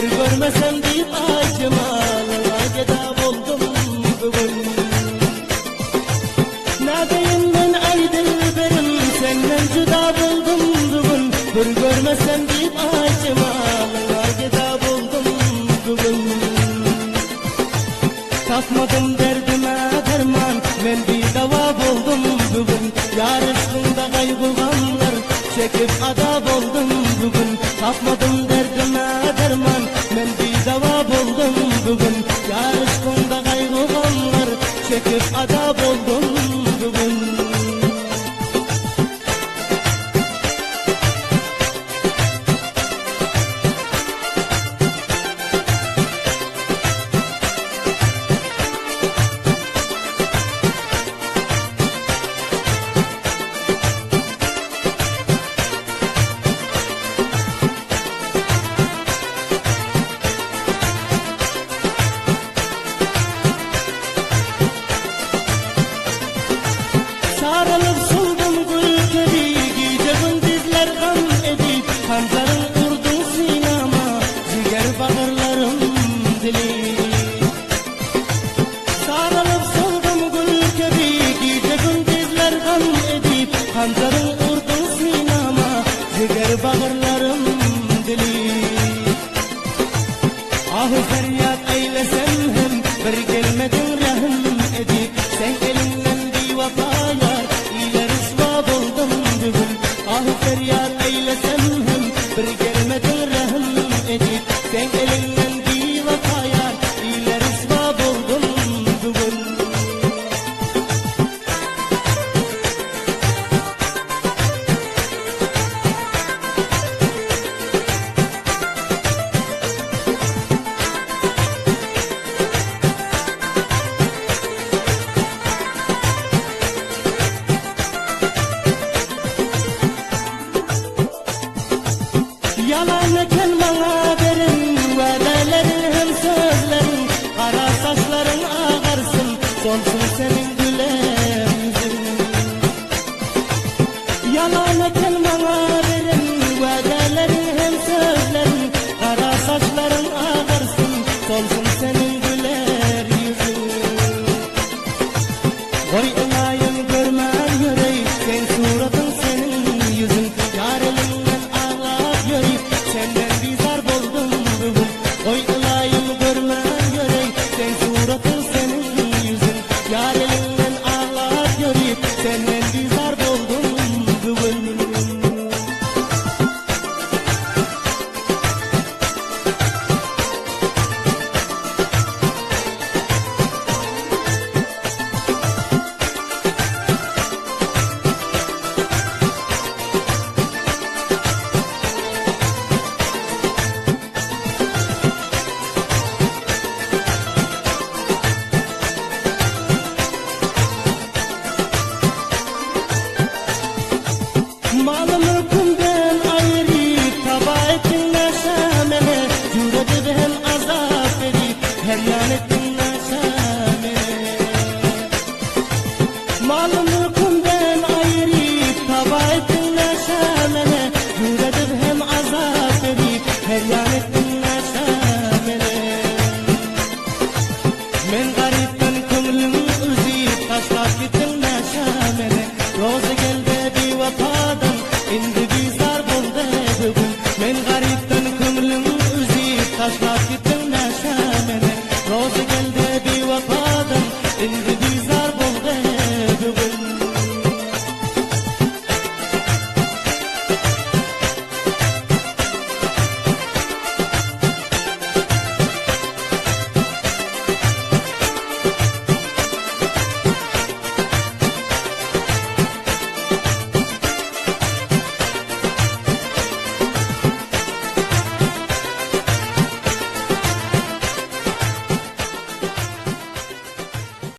bir görmesem deyip acımalığa geda buldum bugün. Nadeyim ben ay dilberim, senden cüda buldum bugün. Bir görmesem deyip acımalığa geda buldum bugün. Tapmadım derdime derman, men bir dava buldum bugün. Yar üstünde kaygılanlar çekip ada buldum bugün. Tapmadım derdime derman, men bir dava buldum bugün. Yar üstünde kaygılanlar çekip ada buldum bugün. Sarılıp soldum gül gibi, gece gündüzler gam edip, kancarın vurdun sinama, ciger bağırlarım dili. Sarılıp soldum gül gibi, gece gündüzler gam edip, kancarın vurdun sinama, ciger bağırlarım dili. Ahı feryat eylesem hem, bir gelmedin rahim edip, sen elinden bir vefaya feryat eylesem hem, bir gelmedin rahim edip, sen elinden bir vefaya iler isbab oldum bugün. Yalan eken bana verin, vədələrin hem sözlerin, kara saçların ağarsın, solsun senin gülen yüzün. Yalan eken bana verin, vədələrin hem sözlerin, kara saçların ağarsın, solsun senin güler yüzün. Oy olayım görmem yürey, sen suratın senin yüzün, yar elinden ağlar yürey, senden bizar buldum bugün. Oy olayım görmem yürey, sen suratın senin yüzün, yar elinden ağlar yürey, senden bizar buldum bugün. Malım mülkümden ayırıp, taba ettin neşamene, cüret hem azap edip, her yan ettin neşamene. Malım mülkümden ayırıp, taba ettin neşamene, cüret hem azap edip, her yan ettin neşamene. Men garipten kömlüm üzüp, taşlap gittin neşamene, rozu geldi bir vafadan, indi bizar buldu bugün. Men garipten kömlüm üzüp, taşlap gittin neşamene, rozu geldi bir vafadan, indi